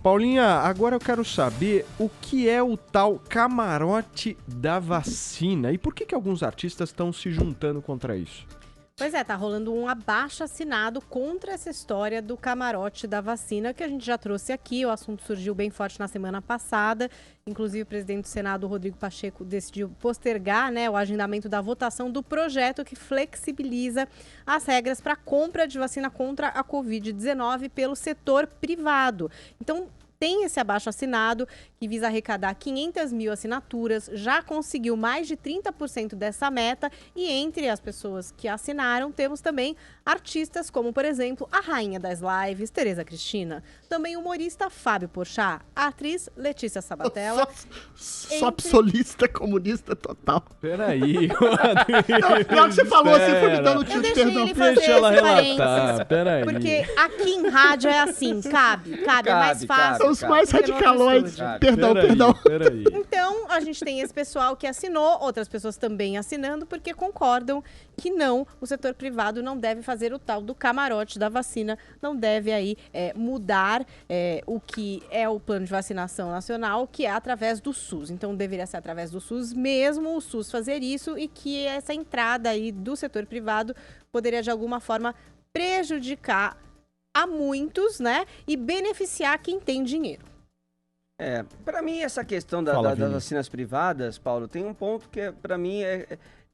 Paulinha, agora eu quero saber o que é o tal camarote da vacina e por que alguns artistas estão se juntando contra isso? Pois é, tá rolando um abaixo-assinado contra essa história do camarote da vacina, que a gente já trouxe aqui. O assunto surgiu bem forte na semana passada. Inclusive, o presidente do Senado, Rodrigo Pacheco, decidiu postergar, o agendamento da votação do projeto que flexibiliza as regras para compra de vacina contra a Covid-19 pelo setor privado. Então, tem esse abaixo-assinado que visa arrecadar 500 mil assinaturas, já conseguiu mais de 30% dessa meta e entre as pessoas que assinaram temos também artistas como, por exemplo, a rainha das lives, Tereza Cristina, também o humorista Fábio Porchat, a atriz Letícia Sabatella. Só solista comunista total. Peraí. Não, que você falou assim, foi me dando tio de perdão. Deixa ela relatar, peraí. Porque aqui em rádio é assim, cabe, é mais fácil. São os mais radicalões. Perdão. Peraí. Então, a gente tem esse pessoal que assinou, outras pessoas também assinando, porque concordam que não, o setor privado não deve fazer o tal do camarote da vacina, não deve aí mudar o que é o plano de vacinação nacional, que é através do SUS. Então, deveria ser através do SUS mesmo, o SUS fazer isso e que essa entrada aí do setor privado poderia, de alguma forma, prejudicar a muitos, e beneficiar quem tem dinheiro. Para mim, essa questão das vacinas privadas, Paulo, tem um ponto que, para mim,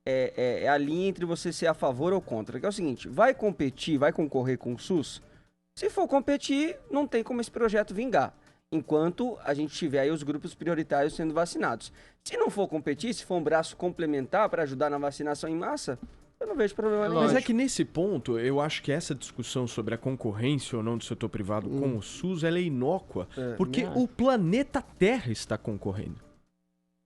é a linha entre você ser a favor ou contra, que é o seguinte: vai competir, vai concorrer com o SUS? Se for competir, não tem como esse projeto vingar, enquanto a gente tiver aí os grupos prioritários sendo vacinados. Se não for competir, se for um braço complementar para ajudar na vacinação em massa, eu não vejo problema nenhum. Mas é que nesse ponto, eu acho que essa discussão sobre a concorrência ou não do setor privado com o SUS, ela é inócua, porque o planeta Terra está concorrendo.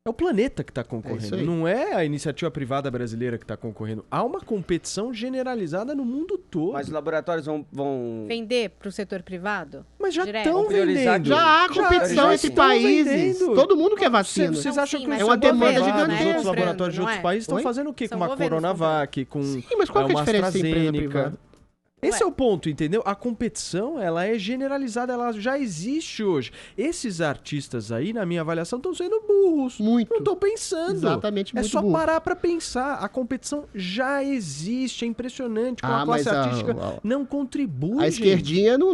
É o planeta que está concorrendo, não é a iniciativa privada brasileira que está concorrendo. Há uma competição generalizada no mundo todo. Mas os laboratórios vão vender para o setor privado? Mas já estão vendendo. Já há competição entre países. Todo mundo quer vacina. Vocês acham que é uma demanda gigantesca? Os outros laboratórios de outros países estão fazendo o quê? Com uma Coronavac, com mas qual que é a diferença de empresa AstraZeneca? privada? Esse é o ponto, entendeu? A competição, ela é generalizada, ela já existe hoje. Esses artistas aí, na minha avaliação, estão sendo burros. Muito. Não estão pensando. Exatamente, muito É só burro. parar pra pensar. A competição já existe, é impressionante. Como a classe artística não contribui, A esquerdinha não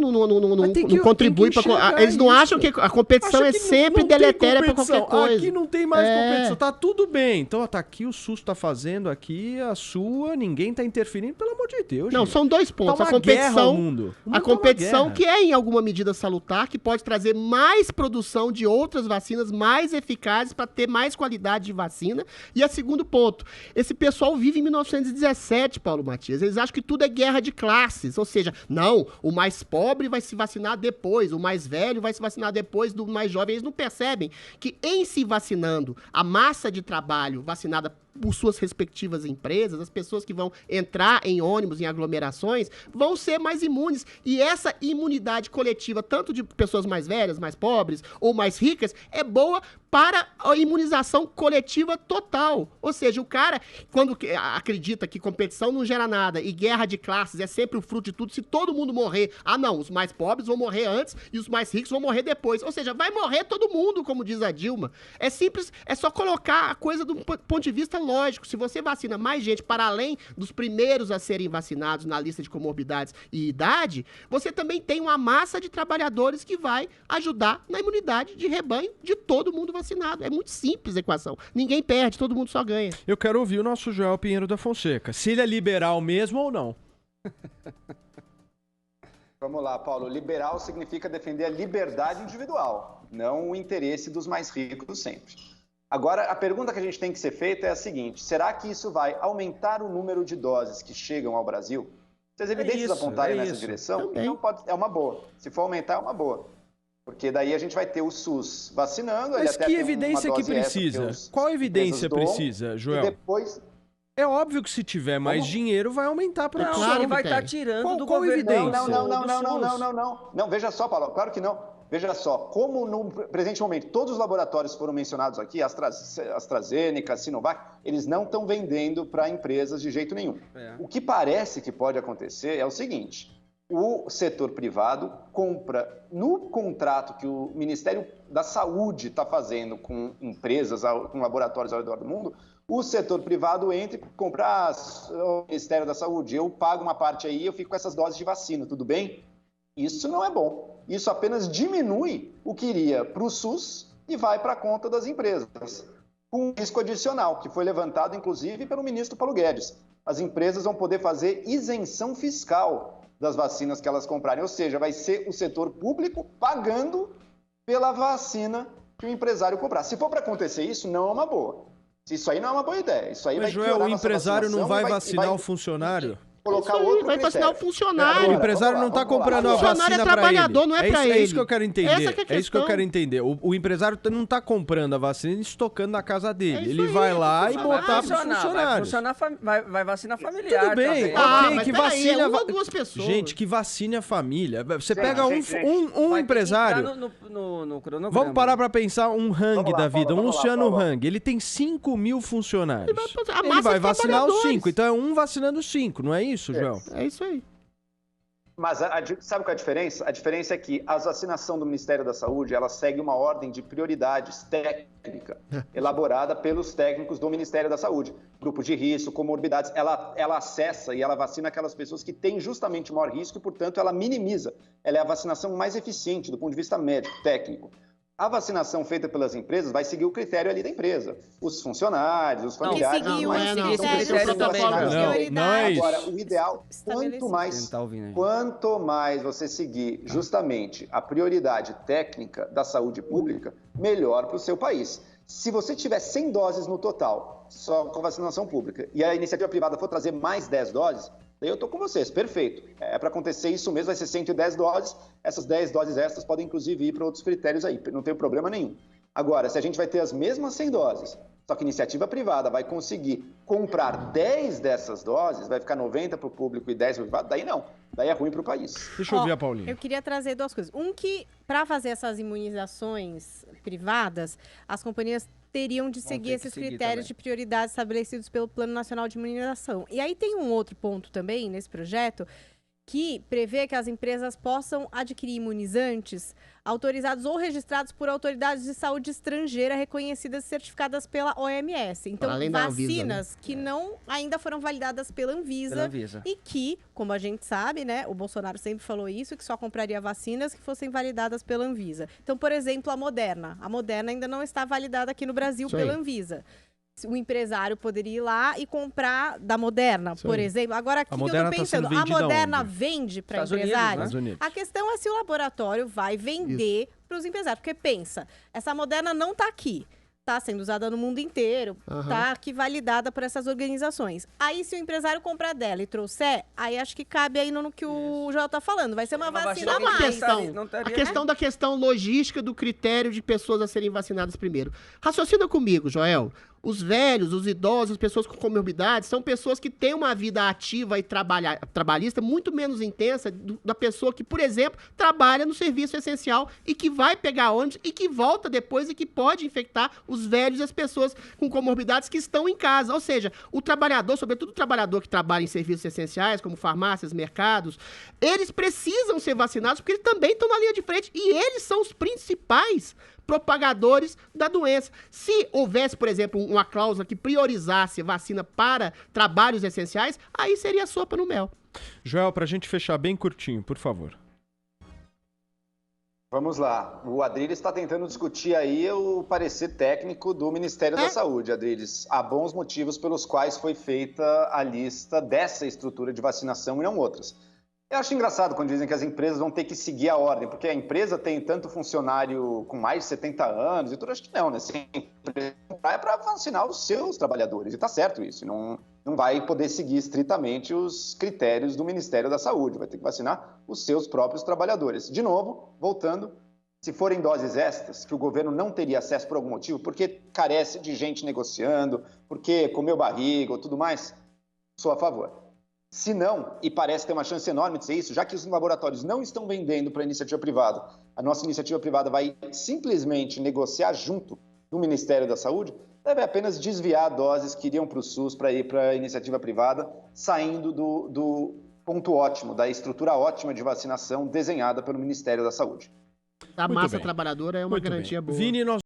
contribui pra... Eles não acham que a competição é sempre deletéria pra qualquer coisa. Aqui não tem mais competição, tá tudo bem. Então, tá aqui, o SUS tá fazendo aqui a sua, ninguém tá interferindo, pelo amor de Deus. Não, gente. São dois pontos. Tá uma guerra ao mundo. A competição que é, em alguma medida, salutar, que pode trazer mais produção de outras vacinas mais eficazes para ter mais qualidade de vacina. E a segundo ponto, esse pessoal vive em 1917, Paulo Matias. Eles acham que tudo é guerra de classes. Ou seja, não, o mais pobre vai se vacinar depois, o mais velho vai se vacinar depois do mais jovem. Eles não percebem que, em se vacinando, a massa de trabalho vacinada por suas respectivas empresas, as pessoas que vão entrar em ônibus, em aglomerações, vão ser mais imunes. E essa imunidade coletiva, tanto de pessoas mais velhas, mais pobres ou mais ricas, é boa para a imunização coletiva total. Ou seja, o cara, quando acredita que competição não gera nada e guerra de classes é sempre o fruto de tudo, se todo mundo morrer, não, os mais pobres vão morrer antes e os mais ricos vão morrer depois. Ou seja, vai morrer todo mundo, como diz a Dilma. É simples, é só colocar a coisa do ponto de vista lógico. Se você vacina mais gente para além dos primeiros a serem vacinados na lista de comorbidades e idade, você também tem uma massa de trabalhadores que vai ajudar na imunidade de rebanho de todo mundo vacinado. É muito simples a equação. Ninguém perde, todo mundo só ganha. Eu quero ouvir o nosso Joel Pinheiro da Fonseca. Se ele é liberal mesmo ou não? Vamos lá, Paulo. Liberal significa defender a liberdade individual, não o interesse dos mais ricos sempre. Agora, a pergunta que a gente tem que ser feita é a seguinte: será que isso vai aumentar o número de doses que chegam ao Brasil? Se as evidências apontarem nessa direção, então é uma boa. Se for aumentar, é uma boa. Porque daí a gente vai ter o SUS vacinando. Mas que evidência que precisa? Qual evidência precisa, Joel? E depois... É óbvio que se tiver mais dinheiro, vai aumentar a produção. Claro, vai estar tirando do governo. Evidência? Não, veja só, Paulo, claro que não. Veja só, como no presente momento todos os laboratórios foram mencionados aqui, AstraZeneca, Sinovac, eles não estão vendendo para empresas de jeito nenhum. O que parece que pode acontecer é o seguinte: o setor privado compra no contrato que o Ministério da Saúde está fazendo com empresas, com laboratórios ao redor do mundo, o setor privado entra e compra o Ministério da Saúde. Eu pago uma parte aí, eu fico com essas doses de vacina, tudo bem? Isso não é bom. Isso apenas diminui o que iria para o SUS e vai para a conta das empresas. Um risco adicional, que foi levantado, inclusive, pelo ministro Paulo Guedes. As empresas vão poder fazer isenção fiscal das vacinas que elas comprarem. Ou seja, vai ser o setor público pagando pela vacina que o empresário comprar. Se for para acontecer isso, não é uma boa. Isso aí não é uma boa ideia. Isso aí Mas, vai Joel, o empresário não vai vacinar o funcionário? Colocar aí, outro vai vacinar o funcionário. O empresário não está comprando a vacina para ele. O funcionário é trabalhador, não é para ele. É isso que eu quero entender. Essa que é a É isso que eu quero entender. O empresário não está comprando a vacina e estocando na casa dele. Ele vai lá e botar para os funcionários. Vai vacinar familiar. Tudo bem, também. ok, que vacina... uma ou duas pessoas. Gente, que vacine a família. Você pega um empresário... Vamos parar para pensar um Hang da vida, um Luciano Hang. Ele tem 5 mil funcionários. Ele vai vacinar os 5. Então é um vacinando os 5, não é isso, Joel? É isso aí. Mas sabe qual é a diferença? A diferença é que a vacinação do Ministério da Saúde, ela segue uma ordem de prioridades técnica elaborada pelos técnicos do Ministério da Saúde. Grupos de risco, comorbidades, ela acessa e ela vacina aquelas pessoas que têm justamente maior risco e, portanto, ela minimiza. Ela é a vacinação mais eficiente do ponto de vista médico, técnico. A vacinação feita pelas empresas vai seguir o critério ali da empresa. Os funcionários, os familiares... Não é isso. Agora, o ideal, quanto mais você seguir justamente a prioridade técnica da saúde pública, melhor para o seu país. Se você tiver 100 doses no total, só com vacinação pública, e a iniciativa privada for trazer mais 10 doses, daí eu estou com vocês, perfeito. É para acontecer isso mesmo, vai ser 110 doses, essas 10 doses extras podem inclusive ir para outros critérios aí, não tem problema nenhum. Agora, se a gente vai ter as mesmas 100 doses, só que a iniciativa privada vai conseguir comprar 10 dessas doses, vai ficar 90 para o público e 10 para o privado, daí não, daí é ruim para o país. Deixa eu ouvir a Paulinha. Eu queria trazer duas coisas. Um que, para fazer essas imunizações privadas, as companhias teriam de seguir esses critérios de prioridade estabelecidos pelo Plano Nacional de Imunização. E aí tem um outro ponto também nesse projeto que prevê que as empresas possam adquirir imunizantes autorizados ou registrados por autoridades de saúde estrangeira reconhecidas e certificadas pela OMS. Então, vacinas que não ainda foram validadas pela Anvisa e que, como a gente sabe, né, o Bolsonaro sempre falou isso, que só compraria vacinas que fossem validadas pela Anvisa. Então, por exemplo, a Moderna. A Moderna ainda não está validada aqui no Brasil pela Anvisa. O empresário poderia ir lá e comprar da Moderna, por exemplo. Agora, o que eu tô pensando? A Moderna vende para empresários? A questão é se o laboratório vai vender para os empresários. Porque pensa, essa Moderna não está aqui. Está sendo usada no mundo inteiro, está aqui validada por essas organizações. Aí, se o empresário comprar dela e trouxer, aí acho que cabe aí no que o Joel está falando. Vai ser uma vacina a mais. A questão da questão logística do critério de pessoas a serem vacinadas primeiro. Raciocina comigo, Joel. Os velhos, os idosos, as pessoas com comorbidades são pessoas que têm uma vida ativa e trabalhista muito menos intensa da pessoa que, por exemplo, trabalha no serviço essencial e que vai pegar ônibus e que volta depois e que pode infectar os velhos e as pessoas com comorbidades que estão em casa. Ou seja, o trabalhador, sobretudo o trabalhador que trabalha em serviços essenciais, como farmácias, mercados, eles precisam ser vacinados porque eles também estão na linha de frente e eles são os principais propagadores da doença. Se houvesse, por exemplo, uma cláusula que priorizasse vacina para trabalhos essenciais, aí seria sopa no mel. Joel, para a gente fechar bem curtinho, por favor. Vamos lá. O Adriles está tentando discutir aí o parecer técnico do Ministério da Saúde, Adriles. Há bons motivos pelos quais foi feita a lista dessa estrutura de vacinação e não outras. Eu acho engraçado quando dizem que as empresas vão ter que seguir a ordem, porque a empresa tem tanto funcionário com mais de 70 anos e tudo. Acho que não, né? É para vacinar os seus trabalhadores, e tá certo isso. Não vai poder seguir estritamente os critérios do Ministério da Saúde, vai ter que vacinar os seus próprios trabalhadores. De novo, voltando, se forem doses extras, que o governo não teria acesso por algum motivo, porque carece de gente negociando, porque comeu barriga ou tudo mais, sou a favor. Se não, e parece ter uma chance enorme de ser isso, já que os laboratórios não estão vendendo para a iniciativa privada, a nossa iniciativa privada vai simplesmente negociar junto do Ministério da Saúde, deve apenas desviar doses que iriam para o SUS para ir para a iniciativa privada, saindo do ponto ótimo da estrutura ótima de vacinação desenhada pelo Ministério da Saúde. A massa trabalhadora é uma garantia boa. Vini, nós